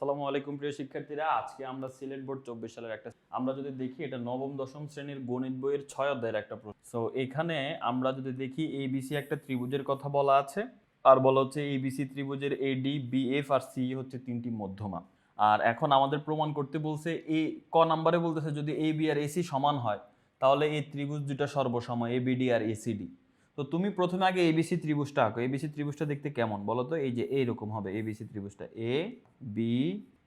আসসালামু আলাইকুম প্রিয় শিক্ষার্থীরা, আজকে আমরা সিলেট বোর্ড 24 সালের আমরা যদি দেখি এটা নবম দশম শ্রেণীর গণিত বইয়ের 6 অধ্যায়ের একটা প্রশ্ন। সো এখানে আমরা যদি দেখি এবিসি একটা ত্রিভুজের কথা বলা আছে, আর বলা হচ্ছে এবিসি ত্রিভুজের এডি বিএফ আর সি হচ্ছে তিনটি মধ্যমা। আর এখন আমাদের প্রমাণ করতে বলছে এই নাম্বারে বলতেছে যদি এ বি আর এসি সমান হয় তাহলে এই ত্রিভুজ দুটা সর্বসম এবিডি আর এসিডি। তো তুমি প্রথমে আগে এবিসি ত্রিভুজটা আঁকো। এবিসি ত্রিভুজটা দেখতে কেমন বলো তো? এই যে এইরকম হবে এবিসি ত্রিভুজটা, এ বি,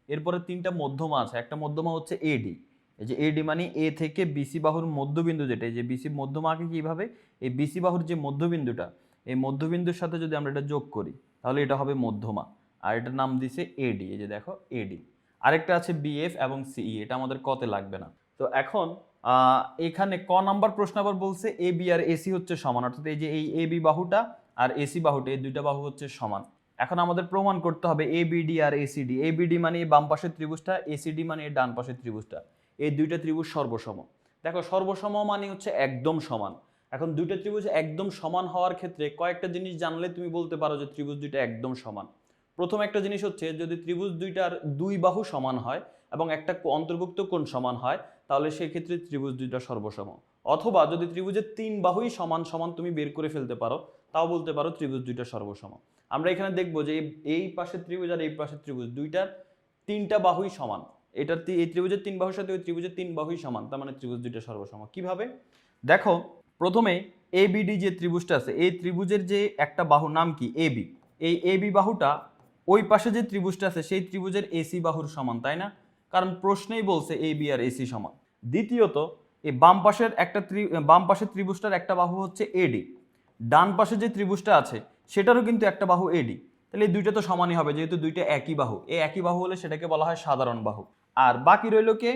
এরপরে তিনটা মধ্যমা আছে, একটা মধ্যমা হচ্ছে এডি। এই যে এডি মানে এ থেকে বিসি বাহুর মধ্যবিন্দু, যেটা এই যে বিসি মধ্যমা আঁকে কিভাবে, এই বিসি বাহুর যে মধ্যবিন্দুটা, এই মধ্যবিন্দুর সাথে যদি আমরা এটা যোগ করি তাহলে এটা হবে মধ্যমা, আর এটার নাম দিছে এডি। এই যে দেখো এডি। আরেকটা আছে বিএফ এবং সিই, এটা আমাদের কতে লাগবে না। তো এখন এখানে নাম্বার প্রশ্ন আবার বলছে এ বি আর এসি হচ্ছে সমান, অর্থাৎ এই যে এই এ বি বাহুটা আর এসি বাহুটা, এই দুইটা বাহু হচ্ছে সমান। এখন আমাদের প্রমাণ করতে হবে এ বিডি আর এসিডি। এ বিডি মানে এই বাম পাশের ত্রিভুজটা, এসিডি মানে এই ডান পাশের ত্রিভুজটা, এই দুইটা ত্রিভুজ সর্বসম। দেখো সর্বসম মানে হচ্ছে একদম সমান। এখন দুইটা ত্রিভুজ একদম সমান হওয়ার ক্ষেত্রে কয়েকটা জিনিস জানলে তুমি বলতে পারো যে ত্রিভুজ দুইটা একদম সমান। প্রথম একটা জিনিস হচ্ছে যদি ত্রিভুজ দুইটার দুই বাহু সমান হয় এবং একটা অন্তর্ভুক্ত কোণ সমান হয় তাহলে সেই ক্ষেত্রে ত্রিভুজ দুইটা সর্বসম। অথবা যদি ত্রিভুজের তিন বাহুই সমান সমান তুমি বের করে ফেলতে পারো, তাও বলতে পারো ত্রিভুজ দুইটা সর্বসম। আমরা এখানে দেখবো যে এই পাশের ত্রিভুজ আর এই পাশের ত্রিভুজ দুইটার তিনটা বাহুই সমান। এটার এই ত্রিভুজের তিন বাহুর সাথে ওই ত্রিভুজের তিন বাহুই সমান, তার মানে ত্রিভুজ দুইটা সর্বসম। কিভাবে দেখো, প্রথমে এ বিডি যে ত্রিভুজটা আছে, এই ত্রিভুজের যে একটা বাহুর নাম কি এবি, এই এবি বাহুটা ওই পাশে যে ত্রিভুজটা আছে সেই ত্রিভুজের এসি বাহুর সমান, তাই না? কারণ প্রশ্নেই বলছে এ বি আর এসি সমান। দ্বিতীয়ত এই বাম পাশের ত্রিভুজটার একটা বাহু হচ্ছে এডি, ডান পাশে যে ত্রিভুজটা আছে সেটারও কিন্তু একটা বাহু এডি। তাহলে এই দুইটা তো সমানই হবে, যেহেতু দুইটা একই বাহু। এই একই বাহু হলে সেটাকে বলা হয় সাধারণ বাহু। আর বাকি রইল কে?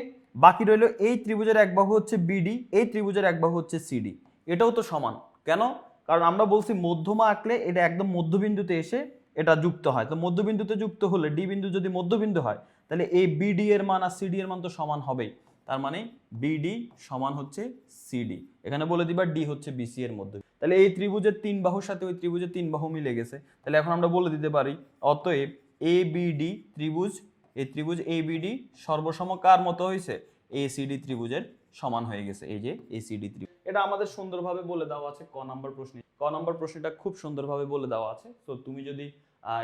বাকি রইল এই ত্রিভুজের এক বাহু হচ্ছে বিডি, এই ত্রিভুজের এক বাহু হচ্ছে সিডি। এটাও তো সমান। কেন? কারণ আমরা বলছি মধ্যমা আঁকলে এটা একদম মধ্যবিন্দুতে এসে এটা যুক্ত হয়। তো মধ্যবিন্দুতে যুক্ত হলে ডি বিন্দু যদি মধ্যবিন্দু হয় তাহলে এই বিডি এর মান আর সিডি এর মান তো সমান হবেই। তার মানে বিডি সমান হচ্ছে সিডি। এখানে বলে দিবা ডি হচ্ছে বিসি এর মধ্যে। তাহলে এই ত্রিভুজের তিন বাহুর সাথে ওই ত্রিভুজের তিন বাহু মিলে গেছে। তাহলে এখন আমরা বলে দিতে পারি অতএব এ বিডি ত্রিভুজ, এই ত্রিভুজ এ বিডি সর্বসম কার মতো হয়েছে? এসিডি ত্রিভুজের সমান হয়ে গেছে। এই যে এসিডি ত্রিভুজ, এটা আমাদের সুন্দরভাবে বলে দেওয়া আছে নাম্বার প্রশ্নে। নাম্বার প্রশ্নটা খুব সুন্দরভাবে বলে দেওয়া আছে। তো তুমি যদি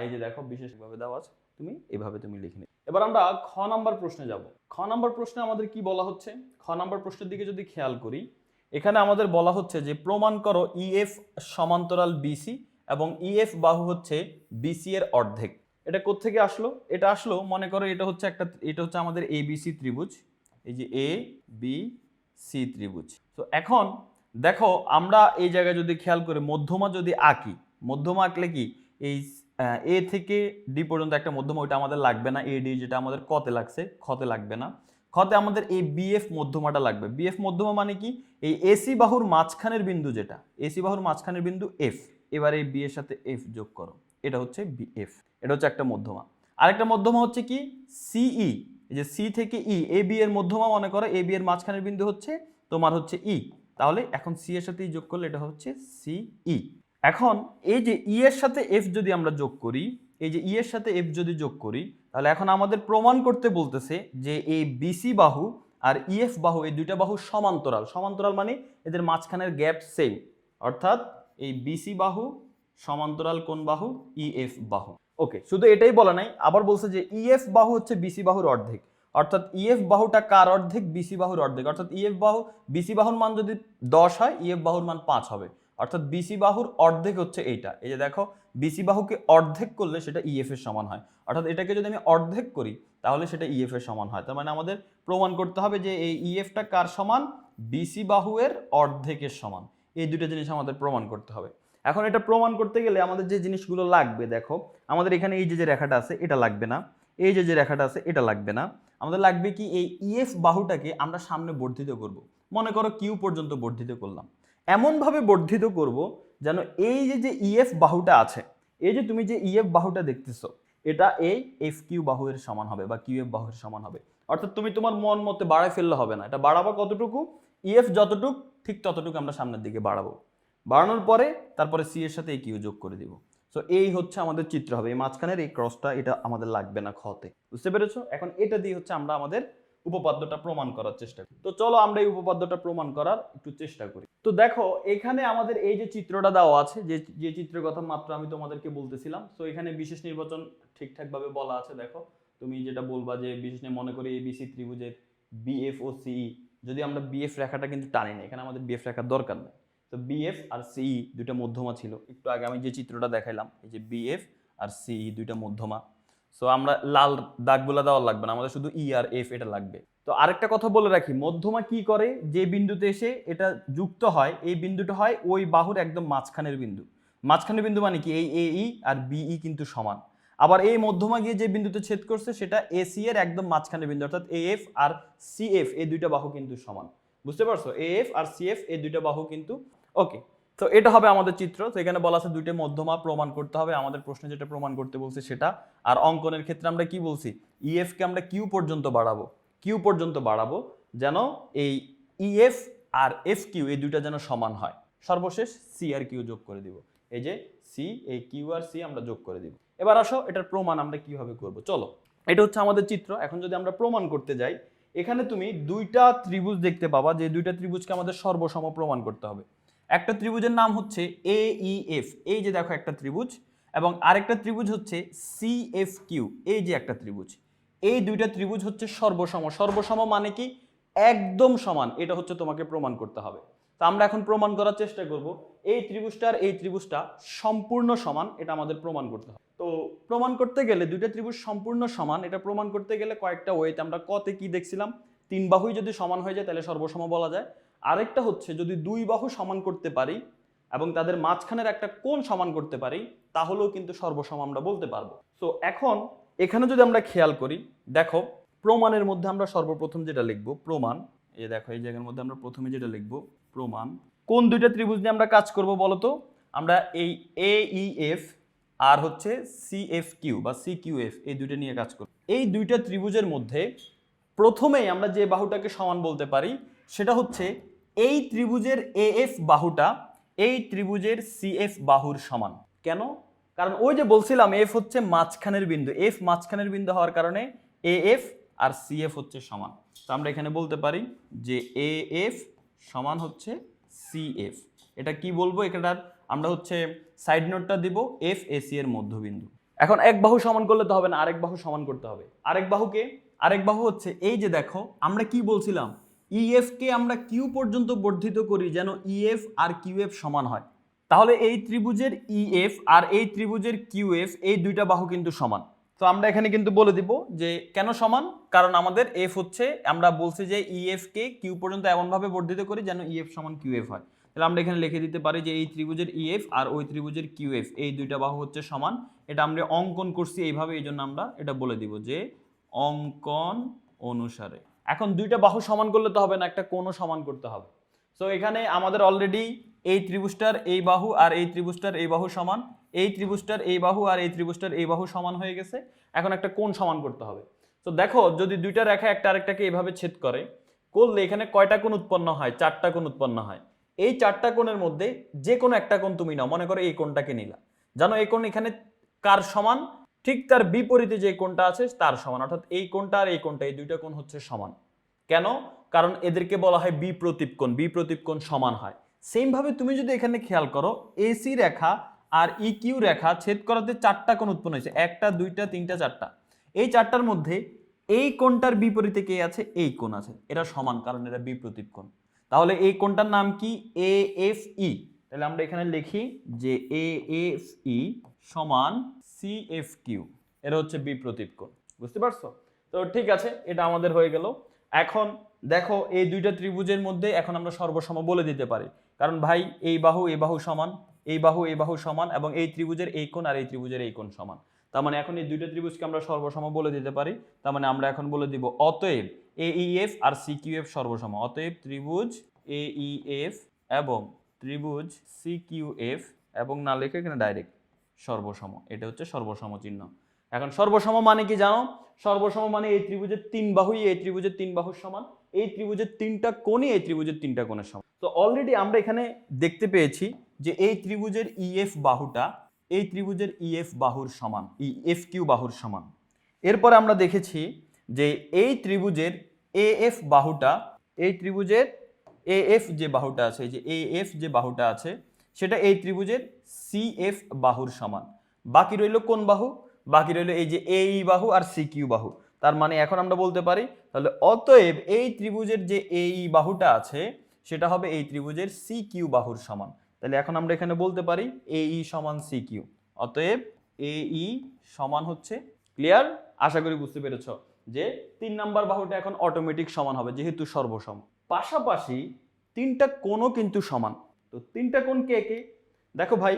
এই যে দেখো বিশেষভাবে দেওয়া আছে, তুমি এভাবে তুমি লিখে নিবে। এবার আমরা নাম্বার প্রশ্নে যাব। নাম্বার প্রশ্নে আমাদের কি বলা হচ্ছে? নাম্বার প্রশ্নের দিকে যদি খেয়াল করি, এখানে আমাদের বলা হচ্ছে যে প্রমাণ করো ইএফ সমান্তরাল বিসি এবং ইএফ বাহু হচ্ছে বিসি এর অর্ধেক। এটা কোত্থেকে আসলো? এটা আসলো, মনে করো এটা হচ্ছে আমাদের এবিসি ত্রিভুজ, এই যে এ বি সি ত্রিভুজ। তো এখন দেখো আমরা এই জায়গায় যদি খেয়াল করি মধ্যমা যদি আঁকি, মধ্যমা আঁকলে কি এই এ থেকে ডি পর্যন্ত একটা মধ্যমা, ওইটা আমাদের লাগবে না। এ ডি যেটা আমাদের কতে লাগছে, খতে লাগবে না। খতে আমাদের এই বিএফ মধ্যমাটা লাগবে। বিএফ মধ্যমা মানে কি? এই এসি বাহুর মাঝখানের বিন্দু, যেটা এসি বাহুর মাঝখানের বিন্দু এফ। এবার এই বি এর সাথে এফ যোগ করো, এটা হচ্ছে বিএফ। এটা হচ্ছে একটা মধ্যমা। আরেকটা মধ্যমা হচ্ছে কি সিই, এই যে সি থেকে ই, এ বি এর মধ্যমা মনে করো এ বি এর মাঝখানের বিন্দু হচ্ছে তোমার হচ্ছে ই। তাহলে এখন সি এর সাথে ই যোগ করলে এটা হচ্ছে সিই। এখন এই যে ই এর সাথে এফ যদি আমরা যোগ করি, এই যে ই এর সাথে এফ যদি যোগ করি, তাহলে এখন আমাদের প্রমাণ করতে বলতেছে যে এই বিসি বাহু আর ইএফ বাহু, এই দুইটা বাহু সমান্তরাল। সমান্তরাল মানে এদের মাঝখানের গ্যাপ সেম, অর্থাৎ এই বিসি বাহু সমান্তরাল কোন বাহু? ইএফ বাহু। ওকে, শুধু এটাই বলা নাই, আবার বলছে যে ইএফ বাহু হচ্ছে বিসি বাহুর অর্ধেক, অর্থাৎ ইএফ বাহুটা কার অর্ধেক? বিসি বাহুর অর্ধেক। অর্থাৎ ইএফ বাহু, বিসি বাহুর মান যদি 10 হয় ইএফ বাহুর মান 5 হবে। অর্থাৎ বিসি বাহুর অর্ধেক হচ্ছে এইটা। এই যে দেখো বিসি বাহুকে অর্ধেক করলে সেটা ইএফ এর সমান হয়, অর্থাৎ এটাকে যদি আমি অর্ধেক করি তাহলে সেটা ইএফ এর সমান হয়। তার মানে আমাদের প্রমাণ করতে হবে যে এই ইএফটা কার সমান? বিসি বাহুয়ের অর্ধেকের সমান। এই দুটো জিনিস আমাদের প্রমাণ করতে হবে। এখন এটা প্রমাণ করতে গেলে আমাদের যে জিনিসগুলো লাগবে, দেখো আমাদের এখানে এই যে রেখাটা আছে এটা লাগবে না, এই যে রেখাটা আছে এটা লাগবে না। আমাদের লাগবে কি এই ইএফ বাহুটাকে আমরা সামনে বর্ধিত করব। মনে করো কিউ পর্যন্ত বর্ধিত করলাম, এমনভাবে বর্ধিত করব যেন এই যে ইএফ বাহুটা আছে, এই যে তুমি যে ইএফ বাহুটা দেখতেছো, এটা এই এফ কিউ বাহুর সমান হবে বা কিউ এফ বাহুর সমান হবে। অর্থাৎ তুমি তোমার মন মতে বাড়ায় ফেললে হবে না, এটা বাড়াবো কতটুকু? ইএফ যতটুকু ঠিক ততটুকু আমরা সামনের দিকে বাড়াবো। বাড়ানোর পরে তারপরে সি এর সাথে এই কিউ যোগ করে দিব। সো এই হচ্ছে আমাদের চিত্র হবে, এই মাঝখানের এই ক্রসটা এটা আমাদের লাগবে না খতে, বুঝতে পেরেছো? এখন এটা দিয়ে হচ্ছে আমরা আমাদের উপপাদ্যটা প্রমাণ করার চেষ্টা করি। তো চলো আমরা এই উপপাদ্যটা প্রমাণ করার একটু চেষ্টা করি। তো দেখো এখানে আমাদের এই যে চিত্রটা দেওয়া আছে, যে চিত্রের কথা মাত্র আমি তোমাদেরকে বলতেছিলাম, তো এখানে বিশেষ নির্বাচন ঠিকঠাক ভাবে বলা আছে। দেখো তুমি যেটা বলবা যে বিশেষ মনে করি এবিসি ত্রিভুজের বিএফ ও সিই, যদি আমরা বিএফ রেখাটা কিন্তু টানি না, এখানে আমাদের বিএফ রেখার দরকার নেই। তো বিএফ আর সিই দুইটা মধ্যমা ছিল, একটু আগে আমি যে চিত্রটা দেখাইলাম, এই যে বিএফ আর সিই দুইটা মধ্যমা। সো আমরা লাল দাগগুলো দেওয়া লাগবে না, আমাদের শুধু ই আর এফ এটা লাগবে। তো আরেকটা কথা বলে রাখি, মধ্যমা কি করে, যে বিন্দুতে এসে এটা যুক্ত হয়, এই বিন্দুটা হয় ওই বাহুর একদম মাঝখানের বিন্দু। মাঝখানের বিন্দু মানে কি, এই এই আর বিই কিন্তু সমান। আবার এই মধ্যমা গিয়ে যে বিন্দুতে ছেদ করছে সেটা এসি এর একদম মাঝখানের বিন্দু, অর্থাৎ এএফ আর সিএফ এই দুইটা বাহু কিন্তু সমান, বুঝতে পারছো? এএফ আর সিএফ এই দুইটা বাহু কিন্তু ওকে। তো এটা হবে আমাদের চিত্র। তো এখানে বলা আছে দুইটা মধ্যমা প্রমাণ করতে হবে, আমাদের প্রশ্নে যেটা প্রমাণ করতে বলছে সেটা। আর অঙ্কনের ক্ষেত্রে আমরা কি বলছি, ইএফ কে আমরা কিউ পর্যন্ত বাড়াবো, কিউ পর্যন্ত বাড়াবো, যেন এই ইএফ আর এফ কিউ এই দুইটা যেন সমান হয়। সর্বশেষ সি আর কিউ যোগ করে দিব, এই যে সি, এই কিউ আর সি আমরা যোগ করে দিব। এবার আসো এটার প্রমাণ আমরা কিভাবে করব। চলো, এটা হচ্ছে আমাদের চিত্র। এখন যদি আমরা প্রমাণ করতে যাই, এখানে তুমি দুইটা ত্রিভুজ দেখতে পাবা, যে দুইটা ত্রিভুজকে আমাদের সর্বসম প্রমাণ করতে হবে। একটা ত্রিভুজের নাম হচ্ছে এইএফ, এই যে দেখো একটা ত্রিভুজ, এবং আরেকটা ত্রিভুজ হচ্ছে সিএফকিউ, এই যে একটা ত্রিভুজ। এই দুইটা ত্রিভুজ হচ্ছে সর্বসম। সর্বসম মানে কি, একদম সমান, এটা হচ্ছে তোমাকে প্রমাণ করতে হবে। তো আমরা এখন প্রমাণ করার চেষ্টা করব এই ত্রিভুজটা আর এই ত্রিভুজটা সম্পূর্ণ সমান, এটা আমাদের প্রমাণ করতে হবে। তো প্রমাণ করতে গেলে দুইটা ত্রিভুজ সম্পূর্ণ সমান, এটা প্রমাণ করতে গেলে কয়েকটা ওয়েতে, আমরা কতে কি দেখছিলাম, তিন বাহুই যদি সমান হয়ে যায় তাহলে সর্বসম বলা যায়। আরেকটা হচ্ছে যদি দুই বাহু সমান করতে পারি এবং তাদের মাঝখানের একটা কোণ সমান করতে পারি, তাহলেও কিন্তু সর্বসম আমরা বলতে পারবো। তো এখন এখানে যদি আমরা খেয়াল করি, দেখো প্রমাণের মধ্যে আমরা সর্বপ্রথম যেটা লিখব প্রমাণ, এই দেখো এই জায়গার মধ্যে আমরা প্রথমে যেটা লিখব প্রমাণ। কোন দুইটা ত্রিভুজ নিয়ে আমরা কাজ করব বলতো, আমরা এই এইএফ আর হচ্ছে সিএফকিউ বা সিকিউএফ এই দুইটা নিয়ে কাজ করব। এই দুইটা ত্রিভুজের মধ্যে প্রথমেই আমরা যে বাহুটাকে সমান বলতে পারি সেটা হচ্ছে এই ত্রিভুজের এএফ বাহুটা এই ত্রিভুজের সিএফ বাহুর সমান। কেন? কারণ ওই যে বলছিলাম এফ হচ্ছে মাঝখানের বিন্দু, এফ মাঝখানের বিন্দু হওয়ার কারণে এএফ আর সিএফ হচ্ছে সমান। তো আমরা এখানে বলতে পারি যে এএফ সমান হচ্ছে সিএফ। এটা কি বলবো, এটার আমরা হচ্ছে সাইড নোটটা দিব এফ এসি এর মধ্যবিন্দু। এখন এক বাহু সমান করলে তো হবে না, আরেক বাহু সমান করতে হবে। আরেক বাহুকে, আরেক বাহু হচ্ছে এই যে দেখো আমরা কি বলছিলাম, ইএফ কে আমরা কিউ পর্যন্ত বর্ধিত করি যেন ইএফ আর কিউএফ সমান হয়। তাহলে এই ত্রিভুজের ইএফ আর এই ত্রিভুজের কিউএফ এই দুইটা বাহু কিন্তু সমান। তো আমরা এখানে কিন্তু বলে দিব যে কেন সমান, কারণ আমাদের এফ হচ্ছে, আমরা বলছি যে ইএফ কে কিউ পর্যন্ত এমনভাবে বর্ধিত করি যেন ইএফ সমান কিউএফ হয়। তাহলে আমরা এখানে লিখে দিতে পারি যে এই ত্রিভুজের ইএফ আর ওই ত্রিভুজের কিউএফ এই দুইটা বাহু হচ্ছে সমান। এটা আমরা অঙ্কন করছি এইভাবে, এই জন্য আমরা এটা বলে দিব যে অঙ্কন অনুসারে। এখন দুইটা বাহু সমান করলে তো হবে না, একটা কোণও সমান করতে হবে। সো এখানে আমাদের অলরেডি এই ত্রিভুজটার এই বাহু আর এই ত্রিভুজটার এই বাহু সমান, এই ত্রিভুজটার এই বাহু আর এই ত্রিভুজটার এই বাহু সমান হয়ে গেছে। এখন একটা কোণ সমান করতে হবে। তো দেখো যদি দুইটা রেখা একটা আরেকটাকে এইভাবে ছেদ করে, করলে এখানে কয়টা কোণ উৎপন্ন হয়, চারটা কোণ উৎপন্ন হয়। এই চারটা কোণের মধ্যে যে কোনো একটা কোণ তুমি নাও, মনে করো এই কোণটাকে নিলা, জানো এই কোণ এখানে কার সমান, ঠিক তার বিপরীতে যে কোণটা আছে তার সমান, অর্থাৎ এই কোণটা আর এই কোণটা এই দুইটা কোণ হচ্ছে সমান। কেন? কারণ এদেরকে বলা হয় বিপ্রতীপ কোণ, বিপ্রতীপ কোণ সমান হয়। সেম ভাবে তুমি যদি এখানে খেয়াল করো, এসি রেখা আর ইকিউ রেখা ছেদ করাতে চারটা কোণ উৎপন্ন হয়েছে, একটা দুইটা তিনটা চারটা। এই চারটার মধ্যে এই কোণটার বিপরীতে কে আছে, এই কোণ আছে, এরা সমান কারণ এরা বিপ্রতীপ কোণ। তাহলে এই কোণটার নাম কি, এএফই। তাহলে আমরা এখানে লিখি যে এএফই সমান সিএফকিউ, এরা হচ্ছে বিপ্রতীপ কোণ। বুঝতে পারছো? তো ঠিক আছে, এটা আমাদের হয়ে গেল। এখন দেখো এই দুইটা ত্রিভুজের মধ্যে এখন আমরা সর্বসম বলে দিতে পারি, কারণ ভাই এই বাহু সমান, এই বাহু সমান, এবং এই ত্রিভুজের এই কোণ আর এই ত্রিভুজের এই কোণ সমান। তার মানে এখন এই দুইটা ত্রিভুজকে আমরা সর্বসম বলে দিতে পারি। তার মানে আমরা এখন বলে দিব অতএব এইএফ আর সিকিউএফ সর্বসম। অতএব ত্রিভুজ এইএফ এবং ত্রিভুজ সিকিউএফ, এবং না লিখে এখানে ডাইরেক্ট সর্বসম, এটা হচ্ছে সর্বসম চিহ্ন। এখন সর্বসম মানে কি জানো, সর্বসম মানে এই ত্রিভুজের তিন বাহুই এই ত্রিভুজের তিন বাহুর সমান, এই ত্রিভুজের তিনটা কোণই এই ত্রিভুজের তিনটা কোণের সমান। তো অলরেডি আমরা এখানে দেখতে পেয়েছি যে এই ত্রিভুজের ইএফ বাহুটা এই ত্রিভুজের ইএফ বাহুর সমান, ইএফ কিউ বাহুর সমান। এরপরে আমরা দেখেছি যে এই ত্রিভুজের এএফ বাহুটা, এই ত্রিভুজের এএফ যে বাহুটা আছে, এই যে এএফ যে বাহুটা আছে সেটা এই ত্রিভুজের সিএফ বাহুর সমান। বাকি রইল কোন বাহু? বাকি রইল এই যে এই বাহু আর সিকিউ বাহু। তার মানে এখন আমরা বলতে পারি তাহলে অতএব এই ত্রিভুজের যে এই বাহুটা আছে সেটা হবে এই ত্রিভুজের সিকিউ বাহুর সমান। তাহলে এখন আমরা এখানে বলতে পারি এই সমান সিকিউ। অতএব এই সমান হচ্ছে, ক্লিয়ার? আশা করি বুঝতে পেরেছ যে 3 নাম্বার বাহুটা এখন অটোমেটিক সমান হবে যেহেতু সর্বসম। পাশাপাশি তিনটা কোণও কিন্তু সমান। তো তিনটা কোণ কে কে? দেখো ভাই,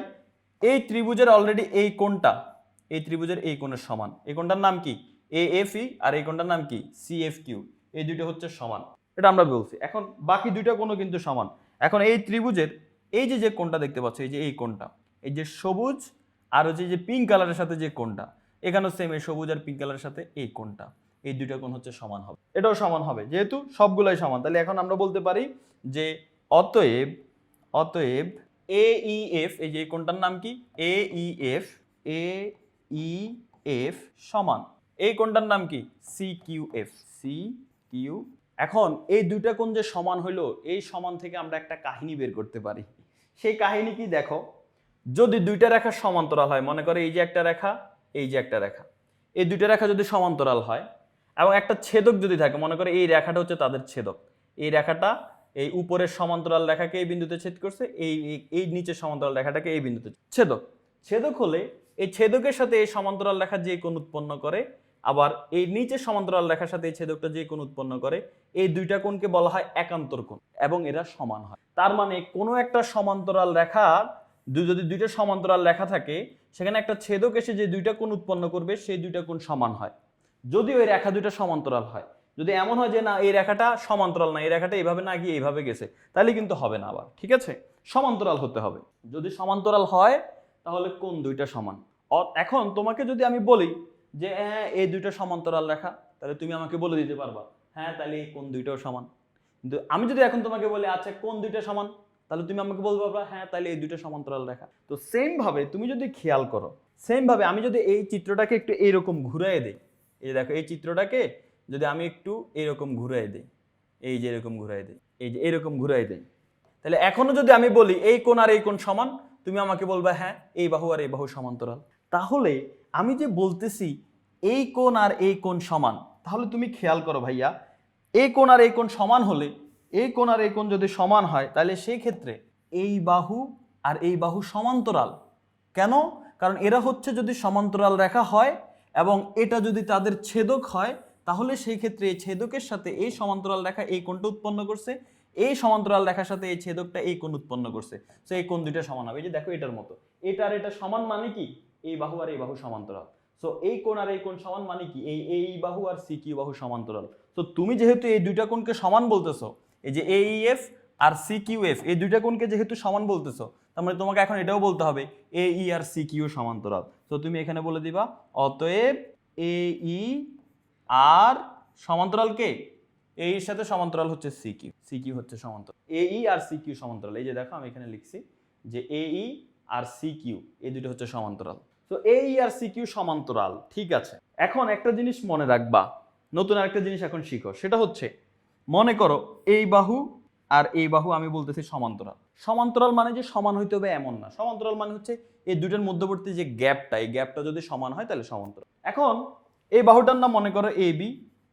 এই ত্রিভুজের অলরেডি এই কোণটা, এই ত্রিভুজের এই কোণের সমান। এই কোণটার নাম কি? এএফই, আর এই কোণটার নাম কি? সিএফকিউ। এই দুটো হচ্ছে সমান, এটা আমরা বলছি। এখন বাকি দুইটা কোণও কিন্তু সমান। এখন এই ত্রিভুজের এই যে কোণটা দেখতে পাচ্ছ, এই যে এই কোণটা, এই যে সবুজ আর হচ্ছে যে পিঙ্ক কালারের সাথে যে কোণটা, এখানেও সেম এই সবুজ আর পিঙ্ক কালারের সাথে এই কোণটা, এই দুইটা কোণ হচ্ছে সমান হবে। এটাও সমান হবে যেহেতু সবগুলাই সমান। তাহলে এখন আমরা বলতে পারি যে অতএব অতএব এইএফ, এই যে কোণটার নাম কি? এইএফ, এইএফ সমান এই কোণটার নাম কি? সিকিউএফ, সিকিউ। এখন এই দুইটা কোণ যে সমান হইলো, এই সমান থেকে আমরা একটা কাহিনী বের করতে পারি। সেই কাহিনী কি? দেখো, যদি দুইটা রেখা সমান্তরাল হয়, মনে করে এই যে একটা রেখা, এই যে একটা রেখা, এই দুইটা রেখা যদি সমান্তরাল হয় এবং একটা ছেদক যদি থাকে, মনে করে এই রেখাটা হচ্ছে তাদের ছেদক, এই রেখাটা এই উপরের সমান্তরাল রেখাকে এই বিন্দুতে ছেদ করছে, এই নিচের সমান্তরাল রেখাটাকে এই বিন্দুতে ছেদক। ছেদক হলে এই ছেদকের সাথে এই সমান্তরাল রেখা যে কোণ উৎপন্ন করে, আবার এই নিচের সমান্তরাল রেখার সাথে এই ছেদকটা যে কোণ উৎপন্ন করে, এই দুইটা কোণকে বলা হয় একান্তর কোণ এবং এরা সমান হয়। তার মানে কোনো একটা সমান্তরাল রেখা, যদি দুইটা সমান্তরাল রেখা থাকে, সেখানে একটা ছেদক এসে যে দুইটা কোণ উৎপন্ন করবে সেই দুইটা কোণ সমান হয় যদি ওই রেখা দুইটা সমান্তরাল হয়। যদি এমন হয় যে না, এই রেখাটা সমান্তরাল না, এই রেখাটা এইভাবে না গিয়ে এইভাবে গেছে, তাহলে কিন্তু হবে না আবার, ঠিক আছে? সমান্তরাল হতে হবে। যদি সমান্তরাল হয় তাহলে কোণ দুইটা সমান। এখন তোমাকে যদি আমি বলি যে হ্যাঁ এই দুইটা সমান্তরাল রেখা, তাহলে তুমি আমাকে বলে দিতে পারবা হ্যাঁ তাহলে এই কোণ দুইটাও সমান। কিন্তু আমি যদি এখন তোমাকে বলি আচ্ছা কোণ দুইটা সমান, তাহলে তুমি আমাকে বলতে পারবা হ্যাঁ তাহলে এই দুইটা সমান্তরাল রেখা। তো সেম ভাবে তুমি যদি খেয়াল করো, সেম ভাবে আমি যদি এই চিত্রটাকে একটু এইরকম ঘুরাই দেই, এই দেখো এই চিত্রটাকে যদি আমি একটু এরকম ঘুরাই দেই, এই যে এরকম ঘুরাই দেই, এই যে এরকম ঘুরাই দেই, তাহলে এখনো যদি আমি বলি এই কোণ আর এই কোণ সমান, তুমি আমাকে বলবা হ্যাঁ এই বাহু আর এই বাহু সমান্তরাল। তাহলে আমি যে বলতেছি এই কোণ আর এই কোণ সমান, তাহলে তুমি খেয়াল করো ভাইয়া, এই কোণ আর এই কোণ সমান হলে, এই কোণ আর এই কোণ যদি সমান হয়, তাহলে সেই ক্ষেত্রে এই বাহু আর এই বাহু সমান্তরাল। কেন? কারণ এরা হচ্ছে যদি সমান্তরাল রেখা হয় এবং এটা যদি তাদের ছেদক হয়, তাহলে সেই ক্ষেত্রে এই ছেদকের সাথে এই সমান্তরাল রেখা এই কোণটা উৎপন্ন করছে, এই সমান্তরাল রেখার সাথে এই ছেদকটা এই কোণ উৎপন্ন করছে। সো এই কোণ দুইটা সমান হবে। এই যে দেখো এটার মতো, এটা আর এটা সমান মানে কি? এই বাহু আর এই বাহু সমান্তরাল। সো এই কোণ আর এই কোণ সমান মানে কি? এই বাহু আর সিকিউ বাহু সমান্তরাল। তো তুমি যেহেতু এই দুইটা কোণকে সমান বলতেছো, এই যে এইএফ আর সিকিউএফ এই দুইটা কোণকে যেহেতু সমান বলতেছো, তার মানে তোমাকে এখন এটাও বলতে হবে এই আর সিকিউ সমান্তরাল। তো তুমি এখানে বলে দিবা অতএব এই আর সমান্তরাল কে? এই সাথে সমান্তরাল হচ্ছে সিকিউ, সিকিউ হচ্ছে সমান্তরাল। এই আর সিকিউ সমান্তরাল। এই যে দেখো আমি এখানে লিখছি যে এই আর সিকিউ এই দুটো হচ্ছে সমান্তরাল। তো এই আর সিকিউ সমান্তরাল, ঠিক আছে। এখন একটা জিনিস মনে রাখবা, নতুন আরেকটা জিনিস এখন শিখো, সেটা হচ্ছে মনে করো এই বাহু আর এই বাহু আমি বলতেছি সমান্তরাল। সমান্তরাল মানে যে সমান হইতে হবে এমন না, সমান্তরাল মানে হচ্ছে এই দুটোর মধ্যবর্তী যে গ্যাপটা, এই গ্যাপটা যদি সমান হয় তাহলে সমান্তরাল। এখন এই বাহুটার নাম মনে করো এবি,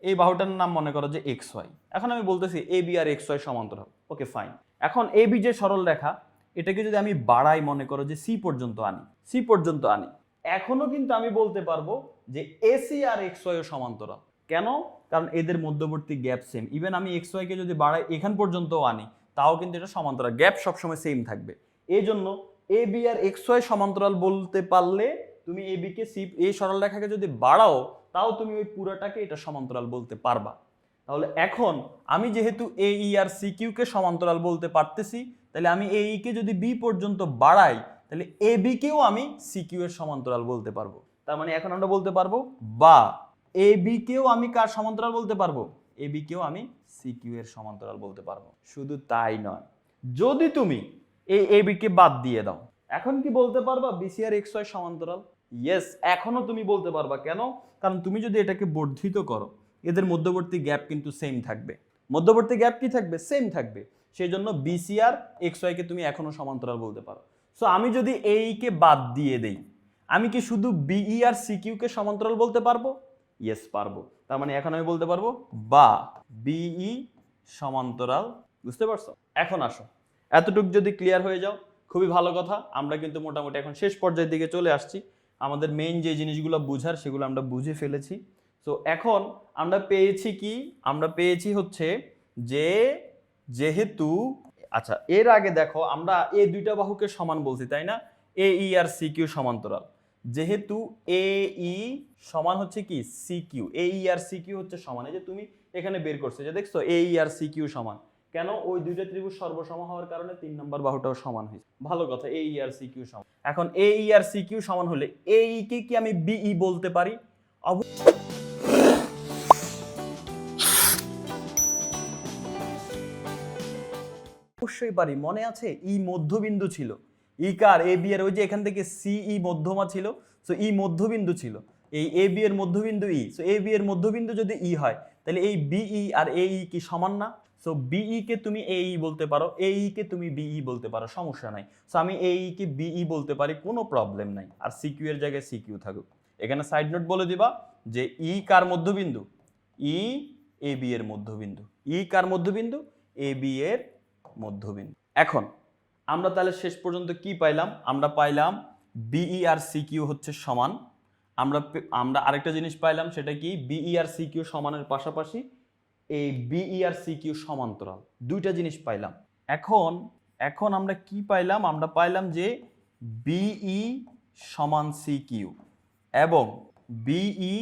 এই বাহুটার নাম মনে করো যে এক্স ওয়াই। এখন আমি বলতেছি এবি আর এক্স ওয়াই সমান্তরাল, ওকে ফাইন। এখন এবি যে সরল রেখা, এটাকে যদি আমি বাড়াই, মনে করো যে সি পর্যন্ত আনি, সি পর্যন্ত আনি, এখনো কিন্তু আমি বলতে পারবো যে এসি আর এক্স ওয়াই সমান্তরাল। কেন? কারণ এদের মধ্যবর্তী গ্যাপ সেম। ইভেন আমি এক্স ওয়াই কে যদি বাড়াই এখান পর্যন্ত আনি, তাও কিন্তু এটা সমান্তরাল, গ্যাপ সবসময় সেম থাকবে। এই জন্য A B R x Y সমান্তরাল বলতে পারলে তুমি এ বি কে সি, এই সরল রেখাকে যদি বাড়াও, তাও তুমি ওই পুরাটাকে এটা সমান্তরাল বলতে পারবা। তাহলে এখন আমি যেহেতু এই আর সি কিউ কে সমান্তরাল বলতে পারতেছি, তাহলে আমি এই কে যদি বি পর্যন্ত বাড়াই, তাহলে এ বি কেও আমি সি কিউ এর সমান্তরাল বলতে পারবো। তার মানে এখন আমরা বলতে পারবো বা এ বি কেও আমি কার সমান্তরাল বলতে পারবো? এ বি কেও আমি সি কিউ এর সমান্তরাল বলতে পারবো। শুধু তাই নয়, যদি তুমি এই এ বি কে বাদ দিয়ে দাও, এখন কি বলতে পারবা বিসি আর এক্স ওয়াই সমান্তরাল? ইয়েস, এখনো তুমি বলতে পারবা। কেন? কারণ তুমি যদি এটাকে বর্ধিত করো, এদের মধ্যবর্তী গ্যাপ কিন্তু সেম থাকবে। মধ্যবর্তী গ্যাপ কি থাকবে? সেম থাকবে। সেই জন্য বিসি আর এক্স ওয়াই কে তুমি এখনো সমান্তরাল বলতে পারো। সো আমি যদি এই কে বাদ দিয়ে দেই, আমি কি শুধু বিই আর সিকিউ কে সমান্তরাল বলতে পারবো? ইয়েস পারবো। তার মানে এখন আমি বলতে পারবো বা বিই সমান্তরাল। বুঝতে পারছো? এখন আসো, এতটুকু যদি ক্লিয়ার হয়ে যাও খুবই ভালো কথা। আমরা কিন্তু মোটামুটি এখন শেষ পর্যায়ের দিকে চলে আসছি। আমাদের মেইন যে জিনিসগুলো বুঝার সেগুলো আমরা বুঝে ফেলেছি। তো এখন আমরা পেয়েছি কি? আমরা পেয়েছি হচ্ছে যে যেহেতু, আচ্ছা এর আগে দেখো আমরা এই দুইটা বাহুকে সমান বলছি তাই না? এ ই আর সি কিউ সমান্তরাল। যেহেতু এ ই সমান হচ্ছে কি সি কিউ, এ ই আর সি কিউ হচ্ছে সমান। এই যে তুমি এখানে বের করছো যে দেখছো এ ই আর সি কিউ সমান, কেন? ওই দুইটা ত্রিভুজ সর্বসম হওয়ার কারণে 3 নম্বর বাহুটাও সমান হয়েছে। ভালো কথা, এ ই আর সি কিউ সমান। এখন এ ই আর সি কিউ সমান হলে এ ই কে কি আমি বিই বলতে পারি? অবশ্যই পারি। মনে আছে ই মধ্যবিন্দু ছিল, ই কার? এ বি এর। ওই যে এখান থেকে সি ই মধ্যমা ছিল, সো ই মধ্যবিন্দু ছিল। এই এ বি এর মধ্যবিন্দু ই, সো এ বি এর মধ্যবিন্দু যদি ই হয় তাহলে এই বিই আর এ ই কি সমান না? সো বিই কে তুমি এ ই বলতে পারো, এ ই কে তুমি বিই বলতে পারো, সমস্যা নাই। সো আমি এ ই কে বিই বলতে পারি, কোনো প্রবলেম নাই। আর সি কিউ এর জায়গায় সি কিউ থাকুক। এখানে সাইড নোট বলে দিবা যে ই কার মধ্যবিন্দু? ই এ বি এর মধ্যবিন্দু। ই কার মধ্যবিন্দু? এ বি এর মধ্যবিন্দু। এখন আমরা তাহলে শেষ পর্যন্ত কি পাইলাম? আমরা পাইলাম বিই আর সি কিউ হচ্ছে সমান। আমরা আরেকটা জিনিস পাইলাম, সেটা কি? বিই আর সি কিউ সমানের পাশাপাশি এই বিই আর সি কিউ সমান্তরাল। দুইটা জিনিস পাইলাম। এখন আমরা কি পাইলাম? আমরা পাইলাম যে বিই সমান সি কিউ এবং বিই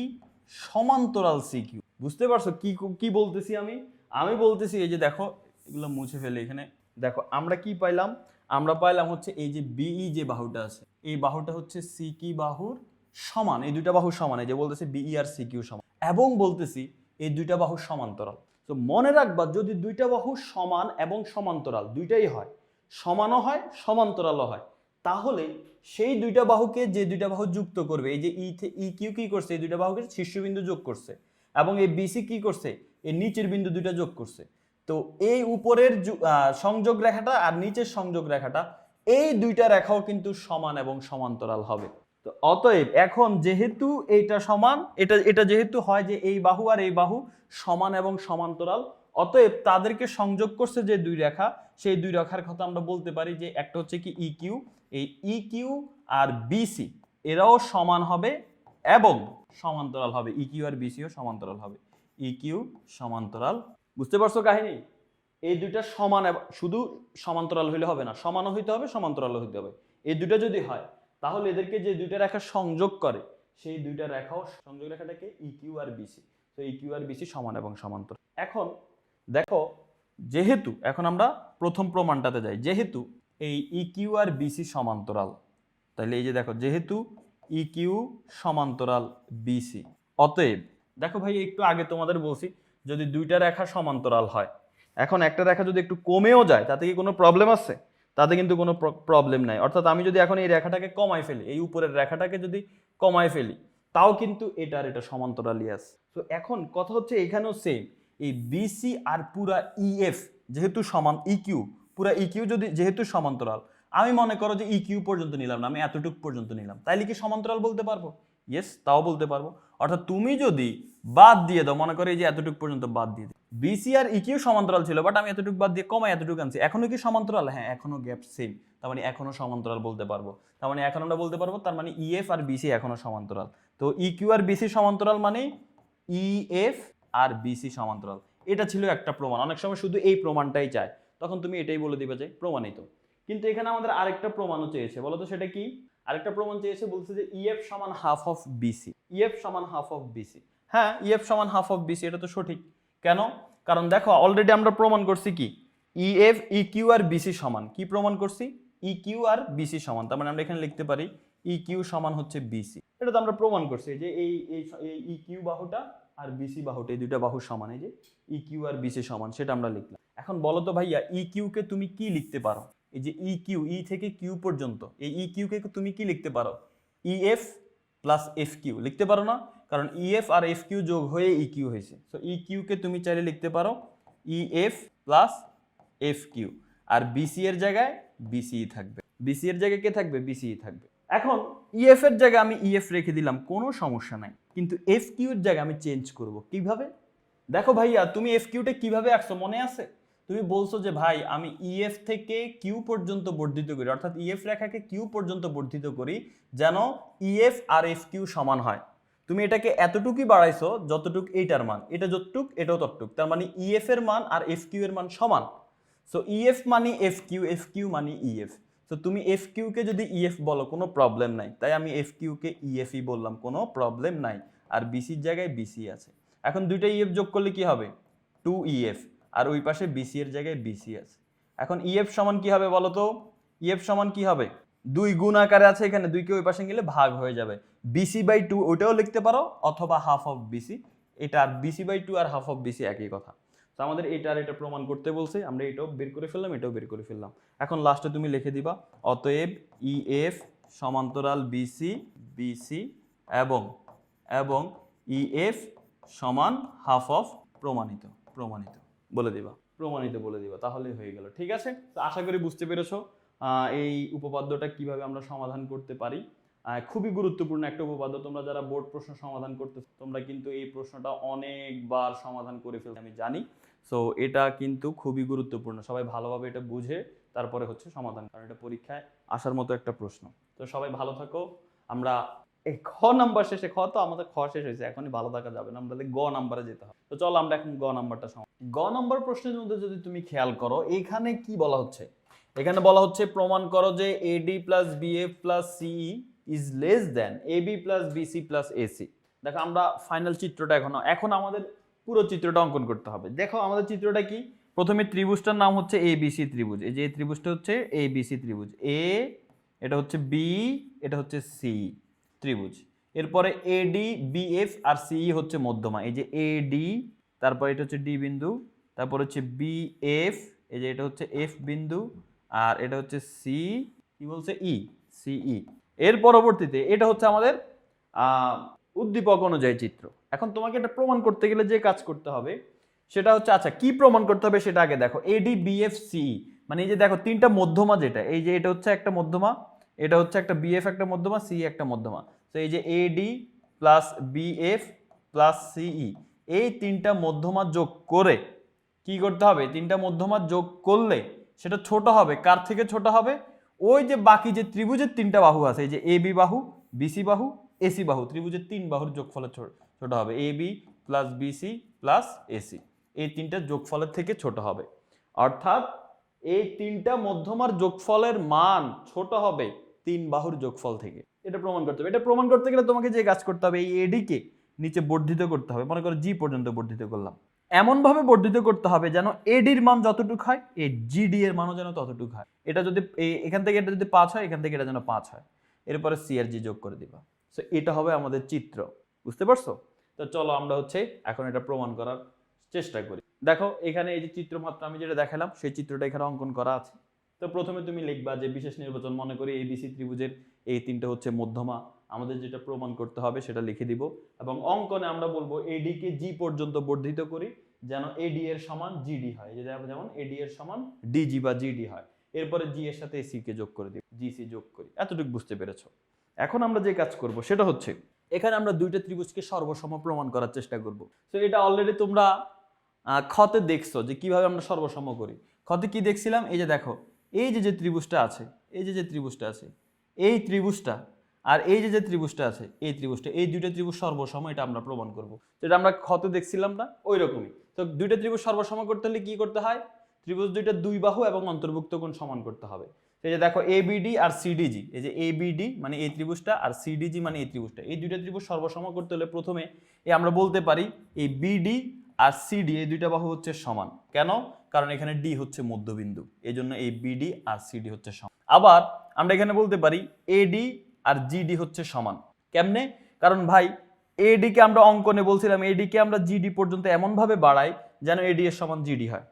সমান্তরাল সি কিউ। বুঝতে পারছো কি কি বলতেছি আমি? আমি বলতেছি এই যে দেখো, এগুলো মুছে ফেলে। এখানে দেখো আমরা কি পাইলাম? আমরা পাইলাম হচ্ছে এই যে বিই যে বাহুটা আছে, এই বাহুটা হচ্ছে সি কি বাহুর সমান। এই দুইটা বাহুর সমান। এই যে বলতেছে বিই আর সি কিউ সমান, এবং বলতেছি এই দুইটা বাহু সমান্তরাল। তো মনে রাখবা, যদি দুইটা বাহু সমান এবং সমান্তরাল দুইটাই হয়, সমানও হয় সমান্তরালও হয়, তাহলে সেই দুইটা বাহুকে যে দুইটা বাহু যুক্ত করবে, এই যে ই কিউ কি করছে? এই দুইটা বাহুকে শীর্ষবিন্দু যোগ করছে, এবং এই বিসি কি করছে? এই নিচের বিন্দু দুইটা যোগ করছে। তো এই উপরের সংযোগ রেখাটা আর নিচের সংযোগ রেখাটা, এই দুইটা রেখাও কিন্তু সমান এবং সমান্তরাল হবে। তো অতএব এখন যেহেতু এইটা সমান, এটা যেহেতু হয় যে এই বাহু আর এই বাহু সমান এবং সমান্তরাল, অতএব তাদেরকে সংযোগ করছে যে দুই রেখা, সেই দুই রেখার কথা আমরা বলতে পারি যে একটা হচ্ছে কি ই কিউ। এই ই কিউ আর বিসি এরাও সমান হবে এবং সমান্তরাল হবে। ই কিউ আর বিসিও সমান্তরাল হবে। ই কিউ সমান্তরাল। বুঝতে পারছো কাহিনী? এই দুইটা সমান, শুধু সমান্তরাল হইলে হবে না, সমানও হইতে হবে সমান্তরালও হইতে হবে। এই দুইটা যদি হয় তাহলে এদেরকে যে দুইটা রেখা সংযোগ করে, সেই দুইটা রেখাও, সংযোগ রেখাটাকে ই কিউ আর বিসি। তো ই কিউ আর বিসি সমান এবং সমান্তরাল। এখন দেখো, যেহেতু এখন আমরা প্রথম প্রমাণটাতে যাই, যেহেতু এই ই কিউ আর বিসি সমান্তরাল, তাহলে এই যে দেখো, যেহেতু ই কিউ সমান্তরাল বিসি, অতএব দেখো ভাই, একটু আগে তোমাদের বলছি যদি দুইটা রেখা সমান্তরাল হয়, এখন একটা রেখা যদি একটু কমেও যায় তাতে কি কোনো প্রবলেম আছে? তাতে কিন্তু কোনো প্রবলেম নাই। অর্থাৎ আমি যদি এখন এই রেখাটাকে কমাই ফেলি, এই উপরের রেখাটাকে যদি কমাই ফেলি, তাও কিন্তু এটা সমান্তরালই আছে। তো এখন কথা হচ্ছে এখানেও সেম, এই বিসি আর পুরা ইএফ যেহেতু সমান, ইকিউ পুরা ইকিউ যদি যেহেতু সমান্তরাল, আমি মনে করো যে ইকিউ পর্যন্ত নিলাম না, আমি এতটুকু পর্যন্ত নিলাম, তাইলে কি সমান্তরাল বলতে পারবো? ইয়েস, তাও বলতে পারবো। অর্থাৎ তুমি যদি বাদ দিয়ে দাও, মনে করো এই যে এতটুকু পর্যন্ত বাদ দিয়ে দাও, বিসি আর ইকিউ সমান্তরাল ছিল, বাট আমি এতটুকু বাদ দিয়ে কমাই এতটুকু আনছি, এখনো কি সমান্তরাল? হ্যাঁ, এখনো গ্যাপ সেম, তার মানে এখনো সমান্তরাল বলতে পারবো। তার মানে এখন আমরা বলতে পারবো, তার মানে ইএফ আর বিসি এখনো সমান্তরাল। তো ইকিউ আর বিসি সমান্তরাল মানে ইএফ আর বিসি সমান্তরাল। এটা ছিল একটা প্রমাণ। অনেক সময় শুধু এই প্রমাণটাই চায়, তখন তুমি এটাই বলে দিবে যে প্রমাণিত। কিন্তু এখানে আমাদের আরেকটা প্রমাণও চেয়েছে, বলো তো সেটা কি? আরেকটা প্রমাণ চেয়েছে, বলছে যে ইএফ সমান হাফ অফ বিসি। ইএফ সমান হাফ অফ বিসি। হ্যাঁ, ইএফ সমান হাফ অফ বিসি, এটা তো সঠিক। কেন? কারণ দেখো অলরেডি আমরা প্রমাণ করছি কি ইএফ ইকিউ আর বিসি সমান। কি প্রমাণ করছি? ইকিউ আর বিসি সমান। তার মানে আমরা এখানে লিখতে পারি ইকিউ সমান হচ্ছে বিসি। এটা তো আমরা প্রমাণ করছি যে এই ইকিউ বাহুটা আর বিসি বাহুটা, এই দুইটা বাহু সমান। এই যে ইকিউ আর বিসি সমান, সেটা আমরা লিখলাম। এখন বলো তো ভাইয়া, ইকিউ কে তুমি কি লিখতে পারো? এই যে ই কিউ, ই থেকে কিউ পর্যন্ত, এই ই কিউকে তুমি কি লিখতে পারো, ইএফ প্লাস এফ কিউ লিখতে পারো না, কারণ ইএফ আর এফ কিউ যোগ হয়ে ই কিউ হয়েছে। সো ই কিউকে তুমি চাইলে লিখতে পারো ইএফ প্লাস এফ কিউ, আর বিসি এর জায়গায় বিসি থাকবে, বিসি এর জায়গায় কে থাকবে, বিসি থাকবে। এখন ইএফ এর জায়গায় আমি ইএফ রেখে দিলাম, কোনো সমস্যা নাই, কিন্তু এফ কিউ এর জায়গায় আমি চেঞ্জ করব কিভাবে? দেখো ভাইয়া, তুমি এফ কিউটা কিভাবে আঁকছো মনে আছে? তুমি বলছো যে ভাই আমি ইএফ থেকে কিউ পর্যন্ত বর্ধিত করি, অর্থাৎ ইএফ রেখাকে কিউ পর্যন্ত বর্ধিত করি যেন ইএফ আর এফ কিউ সমান হয়। তুমি এটাকে এতটুকুই বাড়াইছো যতটুক এইটার মান, এটা যতটুক এটাও ততটুক, তার মানে ইএফ এর মান আর এফ কিউ এর মান সমান। সো ইএফ মানে এফ কিউ মানে ইএফ। তো তুমি এফ কিউকে যদি ইএফ বলো কোনো প্রবলেম নাই, তাই আমি এফ কিউকে ইএফই বললাম, কোনো প্রবলেম নাই। আর বিসির জায়গায় বিসি আছে। এখন দুইটা ইএফ যোগ করলে কি হবে, 2EF, আর ওই পাশে বিসি এর জায়গায় বিসি আছে। এখন ইএফ সমান কি হবে বলো তো, ইএফ সমান কি হবে, 2 গুণ আকারে আছে এখানে, 2 কে ওই পাশে গেলে ভাগ হয়ে যাবে, BC/2 ওইটাও লিখতে পারো, অথবা হাফ অফ বিসি। এটা আর BC/2 আর হাফ অফ বিসি একই কথা। তো আমাদের এটা আর এটা প্রমাণ করতে বলছে, আমরা এটাও বের করে ফেললাম, এটাও বের করে ফেললাম। এখন লাস্টে তুমি লিখে দিবা অতএব ইএফ সমান্তরাল বিসি এবং ইএফ সমান হাফ অফ প্রমাণিত বলে দিবা, বলে দিবা, তাহলেই হয়ে গেল। ঠিক আছে, তো আশা করি বুঝতে পেরেছো এই উপপাদ্যটা কিভাবে আমরা সমাধান করতে পারি। খুবই গুরুত্বপূর্ণ একটা উপপাদ্য। তোমরা যারা বোর্ড প্রশ্ন সমাধান করতে, তোমরা কিন্তু এই প্রশ্নটা অনেকবার সমাধান করে ফেলতে আমি জানি। সো এটা কিন্তু খুবই গুরুত্বপূর্ণ, সবাই ভালোভাবে এটা বুঝে তারপরে হচ্ছে সমাধান, কারণ এটা পরীক্ষায় আসার মতো একটা প্রশ্ন। তো সবাই ভালো থাকো। আমরা এই খ নাম্বার শেষে, খ তো আমাদের খ শেষ হয়েছে, এখনই ভালো থাকা যাবে না, আমাদের গ নাম্বারে যেতে হবে। তো চলো আমরা এখন গ নাম্বারটা গ নাম্বার প্রশ্নের মধ্যে যদি তুমি খেয়াল করো, এখানে কি বলা হচ্ছে, এখানে বলা হচ্ছে প্রমাণ করো যে AD plus BF plus CE is less than AB plus BC plus AC। দেখো আমরা ফাইনাল চিত্রটা এখন আমাদের পুরো চিত্রটা অঙ্কন করতে হবে। দেখো আমাদের চিত্রটা কি, প্রথমে ত্রিভুজটার নাম হচ্ছে ABC ত্রিভুজ। এই যে ত্রিভুজটা হচ্ছে ABC ত্রিভুজ, A এটা হচ্ছে B, এটা হচ্ছে C ত্রিভুজ। এরপরে AD BF আর CE হচ্ছে মধ্যমা, এই যে AD, তারপর এটা হচ্ছে D বিন্দু, তারপর হচ্ছে BF, এই যে এটা হচ্ছে F বিন্দু, আর এটা হচ্ছে C, কি বলছে, E, CE। এর পরবর্তীতে এটা হচ্ছে আমাদের উদ্দীপক অনুযায়ী চিত্র। এখন তোমাকে এটা প্রমাণ করতে গেলে যে কাজ করতে হবে সেটা হচ্ছে, আচ্ছা কি প্রমাণ করতে হবে সেটা আগে দেখো। AD BF CE মানে এই যে দেখো তিনটা মধ্যমা, যেটা এই যে এটা হচ্ছে একটা মধ্যমা, এটা হচ্ছে একটা BF একটা মধ্যমা, CE একটা মধ্যমা। তো এই যে AD plus BF plus CE, এই তিনটা মধ্যমা যোগ করে কি করতে হবে, তিনটা মধ্যমা যোগ করলে সেটা ছোট হবে, কার থেকে ছোট হবে, ওই যে বাকি যে ত্রিভুজের তিনটা বাহু আছে, এই যে AB বাহু, BC বাহু, AC বাহু, ত্রিভুজের তিন বাহুর যোগফলের ছোট হবে, AB plus BC plus AC, এই তিনটা যোগফলের থেকে ছোট হবে। অর্থাৎ এই তিনটা মধ্যমার যোগফলের মান ছোট হবে তিন বাহুর যোগফল থেকে। এটা প্রমাণ করতে হবে। এটা প্রমাণ করতে গেলে তোমাকে যে কাজ করতে হবে, এই AD কে নিচে বর্ধিত করতে হবে, মনে করো G পর্যন্ত বর্ধিত করলাম, এমন ভাবে বর্ধিত করতে হবে যেন ADর মান যতটুকু হয় এই GD এর মানও যেন ততটুকু হয়। এটা যদি এখান থেকে এটা যদি 5 হয়, এখান থেকে এটা যেন 5 হয়, এরপরে C আর G যোগ করে দিবা। সো এটা হবে আমাদের চিত্র, বুঝতে পারছো? তো চলো আমরা হচ্ছে এখন এটা প্রমাণ করার চেষ্টা করি। দেখো এখানে এই যে চিত্রমাত্র আমি যেটা দেখালাম সেই চিত্রটা এখানে অঙ্কন করা আছে। তো প্রথমে তুমি লিখবা যে বিশেষ নির্বাচন, মনে করি ABC ত্রিভুজের এই তিনটা হচ্ছে মধ্যমা, আমাদের যেটা প্রমাণ করতে হবে সেটা লিখে দিব, এবং অঙ্কনে আমরা বলবো AD কে G পর্যন্ত বর্ধিত করি যেন AD এর সমান GD হয়, যেমন AD এর সমান DG বা GD হয়। এরপরে G এর সাথে AC কে যোগ করে দিই, GC যোগ করি। এতটুকু বুঝতে পেরেছো? এখন আমরা যে কাজ করব সেটা হচ্ছে, এখানে আমরা দুইটা ত্রিভুজকে সর্বসম প্রমাণ করার চেষ্টা করব। তো এটা অলরেডি তোমরা খতে দেখছো যে কিভাবে আমরা সর্বসম করি। খতে কি দেখছিলাম, এই যে দেখো এই যে ত্রিভুজটা আছে, এই যে ত্রিভুজটা আছে, এই ত্রিভুজটা আর এই যে ত্রিভুজটা আছে, এই ত্রিভুজটা, এই দুইটা ত্রিভুজ সর্বসম, এটা আমরা প্রমাণ করব। যেটা আমরা খতে দেখছিলাম না, ওই রকমই। তো দুইটা ত্রিভুজ সর্বসম করতে হলে কি করতে হয়, ত্রিভুজ দুইটা দুই বাহু এবং অন্তর্ভুক্ত কোণ সমান করতে হবে। এই যে দেখো ABD আর CDG, এই যে ABD মানে এই ত্রিভুজটা আর CDG মানে এই ত্রিভুজটা, এই দুইটা ত্রিভুজ সর্বসম করতে হলে প্রথমে আমরা বলতে পারি এই BD আর CD এই দুইটা বাহু হচ্ছে সমান। কেন? কারণ এখানে D হচ্ছে মধ্যবিন্দু, এই জন্য এই BD আর CD হচ্ছে সমান। আবার আমরা এখানে বলতে পারি AD আর GD হচ্ছে সমান। কেমনে? কারণ ভাই AD কে আমরা অঙ্কনে বলছিলাম AD কে আমরা GD পর্যন্ত এমন ভাবে বাড়াই যেন AD এর সমান GD হয়।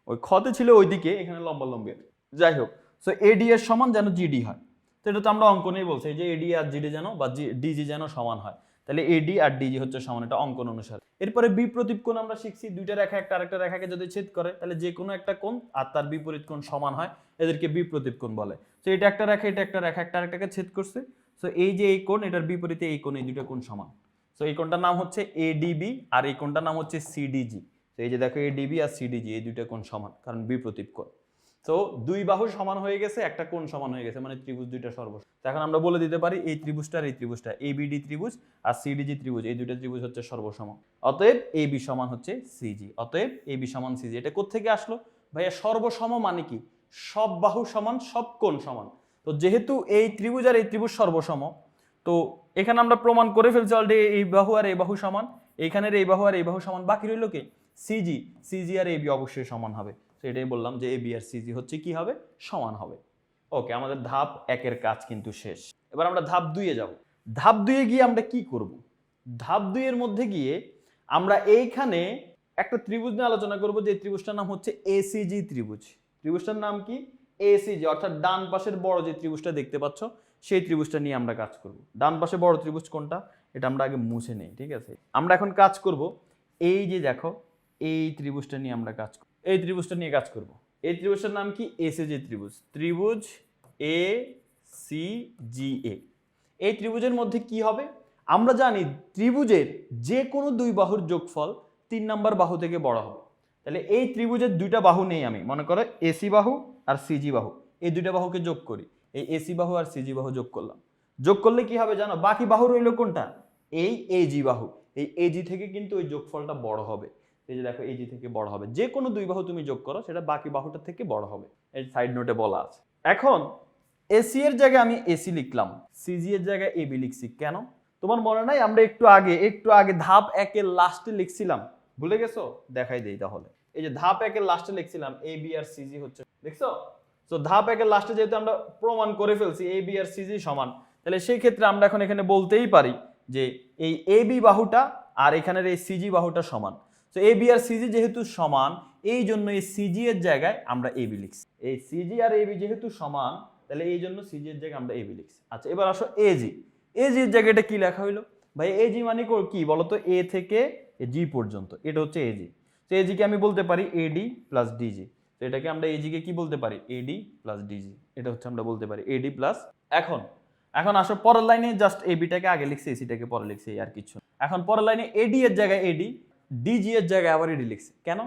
ওই খতে ছিল ওইদিকে, এখানে লম্বা লম্বি, যাই হোক। সো এডি এর সমান যেন জিডি হয়। তো এটা তো আমরা অঙ্কনেই বলছি যে এডি আর জিডি যেন বা ডিজি যেন সমান হয়। তাহলে এডি আর ডিজি হচ্ছে সমান, এটা অঙ্কন অনুসারে। এরপরে বিপ্রতীপ কোণ আমরা শিখছি, দুইটা রেখা একটা আরেকটা রেখাকে যদি ছেদ করে তাহলে যে কোনো একটা কোণ আর তার বিপরীত কোণ সমান হয়, এদেরকে বিপ্রতীপ কোণ বলে। তো এটা একটা রেখা, এটা একটা রেখা একটা আরেকটাকে ছেদ করছে। সো এই যে এই কোণ, এটার বিপরীতে এই কোণ, এই দুটো কোণ সমান। সো এই কোণটার নাম হচ্ছে এডিবি আর এই কোণটার নাম হচ্ছে সিডিজি। তো এই যে দেখো এডিবি আর সিডিজি এই দুইটা কোণ সমান, কারণ বিপ্রতীপ কোণ। তো দুই বাহু সমান হয়ে গেছে, একটা কোণ সমান হয়ে গেছে, মানে ত্রিভুজ দুইটা সর্বসম। এখন আমরা বলে দিতে পারি এই ত্রিভুজটা আর এই ত্রিভুজটা, এবিডি ত্রিভুজ আর সিডিজি ত্রিভুজ, এই দুইটা ত্রিভুজ হচ্ছে সর্বসম। অতএব এবি সমান হচ্ছে সিজি, অতএব এবি সমান সিজি। এটা কোত্থেকে আসলো ভাইয়া? সর্বসম মানে কি? সব বাহু সমান, সব কোণ সমান। তো যেহেতু এই ত্রিভুজ আর এই ত্রিভুজ সর্বসম, তো এখানে আমরা প্রমাণ করে ফেলছি অলরেডি এই বাহু আর এই বাহু সমান, এইখানের এই বাহু আর এই বাহু সমান। বাকি রইল কি? সিজি। সিজি আর এবি অবশ্যই সমান হবে। তো এটাই বললাম যে এবি আর সিজি হচ্ছে কি হবে? সমান হবে। ওকে, আমাদের ধাপ 1 এর কাজ কিন্তু শেষ। এবার আমরা ধাপ 2 এ যাব। ধাপ 2 এ গিয়ে আমরা কি করব? ধাপ 2 এর মধ্যে গিয়ে আমরা এইখানে একটা ত্রিভুজ নিয়ে আলোচনা করব, যে ত্রিভুজটার নাম হচ্ছে এসিজি ত্রিভুজ। ত্রিভুজটার নাম কি? এসিজি, অর্থাৎ ডান পাশের বড় যে ত্রিভুজটা দেখতে পাচ্ছ সেই ত্রিভুজটা নিয়ে আমরা কাজ করব। ডান পাশে বড় ত্রিভুজ কোনটা এটা আমরা আগে মুছে নেই, ঠিক আছে? আমরা এখন কাজ করব এই যে দেখো এই ত্রিভুজটা নিয়ে আমরা কাজ করব, এই ত্রিভুজটা নিয়ে কাজ করব। এই ত্রিভুজটার নাম কি? এসিজি ত্রিভুজ। ত্রিভুজ এ সি জি এ। এই ত্রিভুজের মধ্যে কি হবে? আমরা জানি ত্রিভুজের যে কোনো দুই বাহুর যোগফল 3 নম্বর বাহু থেকে বড় হবে। তাহলে এই ত্রিভুজের দুইটা বাহু নেই, আমি মনে করো এসি বাহু আর সিজি বাহু, এই দুইটা বাহুকে যোগ করি। এই এসি বাহু আর সিজি বাহু যোগ করলাম। যোগ করলে কি হবে জানো? বাকি বাহু রইল কোনটা? এই এজি বাহু। এই এজি থেকে কিন্তু ওই যোগফলটা বড় হবে। এই যে দেখো এজি থেকে বড় হবে, যে কোনো দুই বাহু তুমি যোগ করো সেটা বাকি বাহুটার থেকে বড় হবে। এই সাইড নোটে বলা আছে। এখন এসি এর জায়গায় আমি এসি লিখলাম, সিজি এর জায়গায় এবি লিখছি। কেন? তোমার মনে নাই আমরা একটু আগে ধাপ 1 এর লাস্টে লিখছিলাম? ভুলে গেছো? দেখাই দেই তাহলে। এই যে ধাপ 1 এর লাস্টে লিখছিলাম এবি আর সিজি হচ্ছে, দেখছো? তো ধাপ 1 এর লাস্টে যেহেতু আমরা প্রমাণ করে ফেলছি এবি আর সিজি সমান, তাহলে সেই ক্ষেত্রে আমরা এখন এখানে বলতেই পারি যে এই এবি বাহুটা আর এখানের এই সিজি বাহুটা সমান। তো এবি আর সিজি যেহেতু সমান, এই জন্য এই সিজি এর জায়গায় আমরা এবি লিখছি। এই সিজি আর এবি যেহেতু সমান, তাহলে এই জন্য সিজি এর জায়গায় আমরা এবি লিখছি। আচ্ছা, এবার আসো এজি। এজি এর জায়গায় এটা কি লেখা হইলো ভাই? এজি মানে কি বলতো? এ থেকে জি পর্যন্ত, এটা হচ্ছে এজি। তো এজি কে আমি বলতে পারি এডি প্লাস ডিজি। তো এটাকে আমরা এজি কে কি বলতে পারি? AD plus DG. এটা হচ্ছে আমরা বলতে পারি এডি প্লাস। এখন আসো পরের লাইনে, জাস্ট এবিটাকে আগে লিখছি, এসিটাকে পরে লিখছি, আর কিছু। এখন পরের লাইনে এডি এর জায়গায় এডি, ডিজি এর জায়গায় আবার এডি লিখছি। কেন?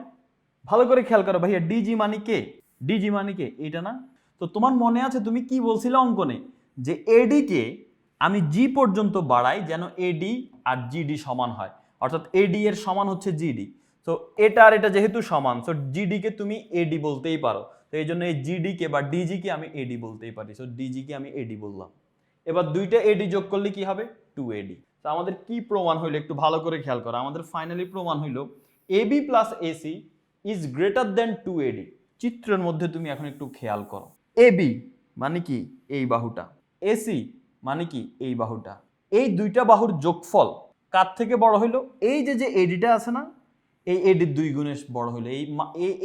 ভালো করে খেয়াল করো ভাইয়া, ডিজি মানে কে? ডিজি মানে কে? এটা না? তো তোমার মনে আছে তুমি কি বলছিলে অঙ্কনে, যে এডি কে আমি জি পর্যন্ত বাড়াই যেন এডি আর জিডি সমান হয়, অর্থাৎ এডি এর সমান হচ্ছে জিডি। তো এটা আর এটা যেহেতু সমান, সো জিডি কে তুমি এডি বলতেই পারো। তো এই জন্য এই জিডি কে বা ডিজি কে আমি এডি বলতেই পারি। সো ডিজি কে আমি এডি বললাম। এবার দুইটা এডি যোগ করলে কি হবে? 2AD। তো আমাদের কি প্রমাণ হইলো একটু ভালো করে খেয়াল করো। আমাদের ফাইনালি প্রমাণ হইলো AB plus AC is greater than 2AD। চিত্রের মধ্যে তুমি এখন একটু খেয়াল করো। এবি মানে কি? এই বাহুটা। এসি মানে কি? এই বাহুটা। এই দুইটা বাহুর যোগফল কার থেকে বড় হইলো? এই যে এডিটা আছে না, এই এডির 2 গুণে বড় হইলো।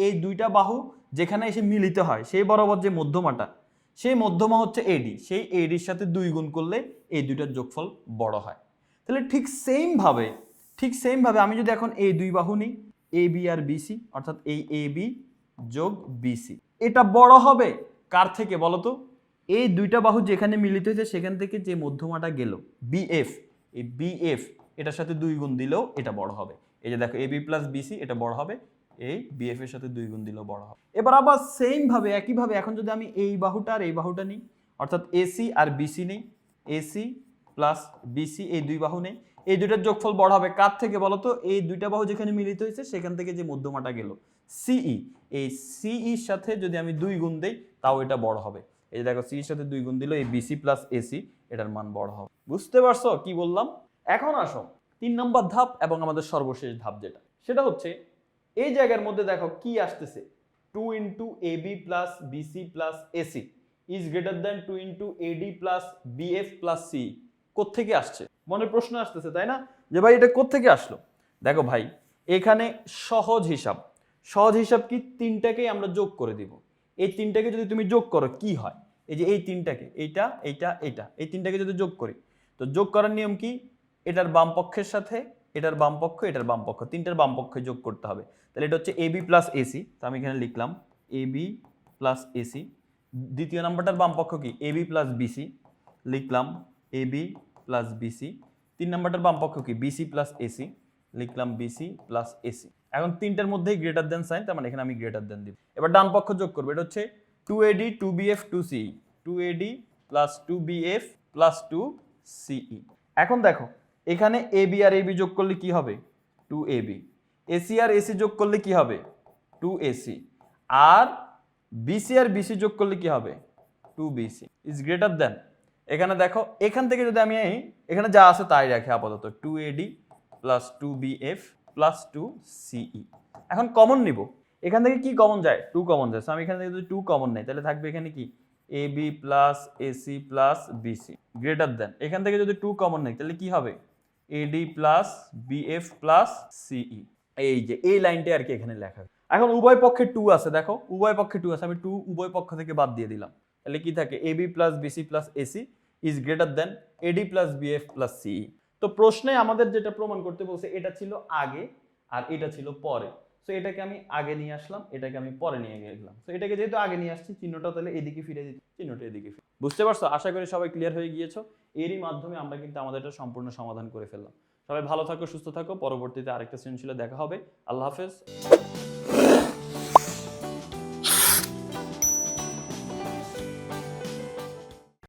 এই দুইটা বাহু যেখানে এসে মিলিত হয় সেই বরাবর যে মধ্যমাটা, সেই মধ্যমা হচ্ছে এডি। সেই এডির সাথে 2 গুণ করলে এই দুইটার যোগফল বড় হয়। তাহলে ঠিক সেম ভাবে আমি যদি এখন এই দুই বাহু নিই, এ বি আর বিসি, অর্থাৎ এই এ বি যোগ বিসি, এটা বড় হবে কার থেকে বলো তো? এই দুইটা বাহু যেখানে মিলিত হয়েছে সেখান থেকে যে মধ্যমাটা গেল বিএফ, এই বিএফ এটার সাথে 2 গুণ দিলেও এটা বড় হবে। এই যে দেখো এবি প্লাস বিসি, এটা বড় হবে এই বিএফ এর সাথে 2 গুণ দিলেও বড় হবে। এবার আবার সেম ভাবে একইভাবে এখন যদি আমি এই বাহুটা আর এই বাহুটা নিই, অর্থাৎ এসি আর বিসি নেই, এসি প্লাস বিসি এই দুই বাহু নেই, এই দুইটার যোগফল বড় হবে কার থেকে বলো তো? এই দুইটা বাহু যেখানে মিলিত হয়েছে সেখান থেকে যে মধ্যমাটা গেল সিই, এই সিইর সাথে যদি আমি 2 গুণ দেই তাও এটা বড় হবে। এই যে দেখো সিইর সাথে 2 গুণ দিল এই বিসি প্লাস এসি, এটার মান বড় হবে। বুঝতে পারছো কি বললাম? এখন আসো 3 নম্বর ধাপ এবং আমাদের সর্বশেষ ধাপ যেটা, সেটা হচ্ছে এই জায়গার মধ্যে দেখো কি আসতেছে, 2 into AB plus BC plus AC is greater than 2 into AD plus BF plus C. কোত্থেকে আসছে? মনে প্রশ্ন আসতেছে তাই না, যে ভাই এটা কোত্থেকে আসলো? দেখো ভাই, এখানে সহজ হিসাব কি? তিনটাকেই আমরা যোগ করে দিব। এই তিনটাকে যদি তুমি যোগ করো কি হয়, এই যে এই তিনটাকে, এইটা এইটা এইটা, এই তিনটাকে যদি যোগ করি, তো যোগ করার নিয়ম কি, এটার বাম পক্ষের সাথে এটার বাম পক্ষ, এটার বাম পক্ষ, তিনটার বাম পক্ষে যোগ করতে হবে। তাহলে এটা হচ্ছে এবি প্লাস এসি, তো আমি এখানে লিখলাম এবি প্লাস এসি। দ্বিতীয় নাম্বারটার বাম পক্ষ কি, এবি প্লাস বিসি, লিখলাম এবি প্লাস বিসি। 3 নাম্বারটার বাম পক্ষ কি, বিসি প্লাস এসি, লিখলাম বিসি প্লাস এসি। এখন তিনটার মধ্যেই গ্রেটার দেন সাইন, তার মানে এখানে আমি গ্রেটার দেন দিব। এবার ডান পক্ষ যোগ করবো, এটা হচ্ছে 2AD 2BF 2CE, 2AD plus 2BF plus 2CE। এখন দেখো এখানে এবি আর এবি যোগ করলে কি হবে, 2AB। এসি আর এসি যোগ করলে কি হবে, 2AC। আর বিসি আর বিসি যোগ করলে কি হবে, 2BC ইজ গ্রেটার দেন। এখানে দেখো এখান থেকে যদি আমি এখানে যা আছে তাই রাখি আপাতত, 2AD plus 2BF plus 2CE। এখন কমন নিব, এখান থেকে কি কমন যায়, 2 কমন যায়। আমি এখান থেকে যদি 2 কমন নেই তাহলে থাকবে এখানে কি, AB plus AC plus BC greater than. এখান থেকে যদি 2 কমন নেই তাহলে কি হবে, AD plus BF plus CE। এই যে এই লাইনটা আর কি এখানে লেখা। এখন উভয় পক্ষে 2 আছে, দেখো উভয় পক্ষে 2 আছে, আমি 2 উভয় পক্ষ থেকে বাদ দিয়ে দিলাম। তাহলে কি থাকে, AB plus BC plus AC is greater then AD plus BF plus CE। তো প্রশ্নে আমাদের যেটা প্রমাণ করতে বলছে এটা ছিল আগে আর এটা ছিল পরে। সো এটাকে আমি আগে নিয়ে আসলাম, এটাকে আমি পরে নিয়ে গেলাম। সো এটাকে যেহেতু আগে নিয়ে আসছি, চিহ্নটা তাহলে এদিকে ফিরে দিচ্ছি, চিহ্নটা এদিকে ফিরে। বুঝতে পারছো? আশা করি সবাই ক্লিয়ার হয়ে গিয়েছো। এরই মাধ্যমে আমরা কিন্তু আমাদের এটা সম্পূর্ণ সমাধান করে ফেললাম। সবাই ভালো থাকো, সুস্থ থাকো। পরবর্তীতে আরেকটা সৃজনশীলে দেখা হবে। আল্লাহ হাফেজ।